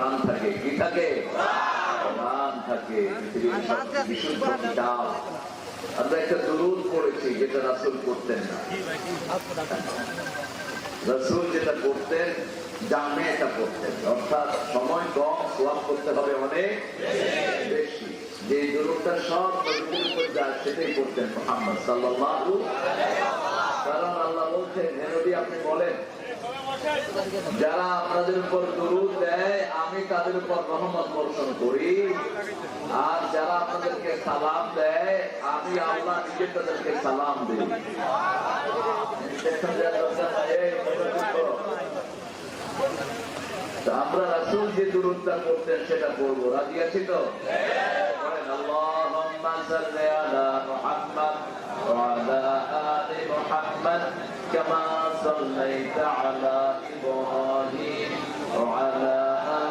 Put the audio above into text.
কোরআন থাকে। কি থাকে? কোরআন থাকে। বিশুদ্ধ কিতাব। আমরা একটা দুরূদ পড়েছি যেটা রাসূল করতেন না। রাসূল যেটা করতেন জামে এটা করতেন, অর্থাৎ সময় কম, সওয়াব করতে হবে অনেক বেশি। যে দুরূদটা সব নবীর উপর যায় সেটাই করতেন মুহাম্মদ সাল্লাল্লাহু আলাইহি ওয়াসাল্লাম। কারণ আল্লাহ বলছেন, হে নবী আপনি বলেন, যারা আপনাদের উপর দুরূদ দেয় আমি তাদের উপর রহমত বর্ষণ করি, আর যারা আপনাদেরকে সালাম দেয় আমি আল্লাহ নিজে তাদেরকে সালাম দিই। আমরা রাসূল যে দুরূদটা করতেন সেটা পড়বো। রাজি আছি তো? বলেন আল্লাহুম্মা সাল্লি আলা মুহাম্মাদ ওয়া আলা আলি মুহাম্মাদ কামা সাল্লাইতা আলা ইব্রাহিম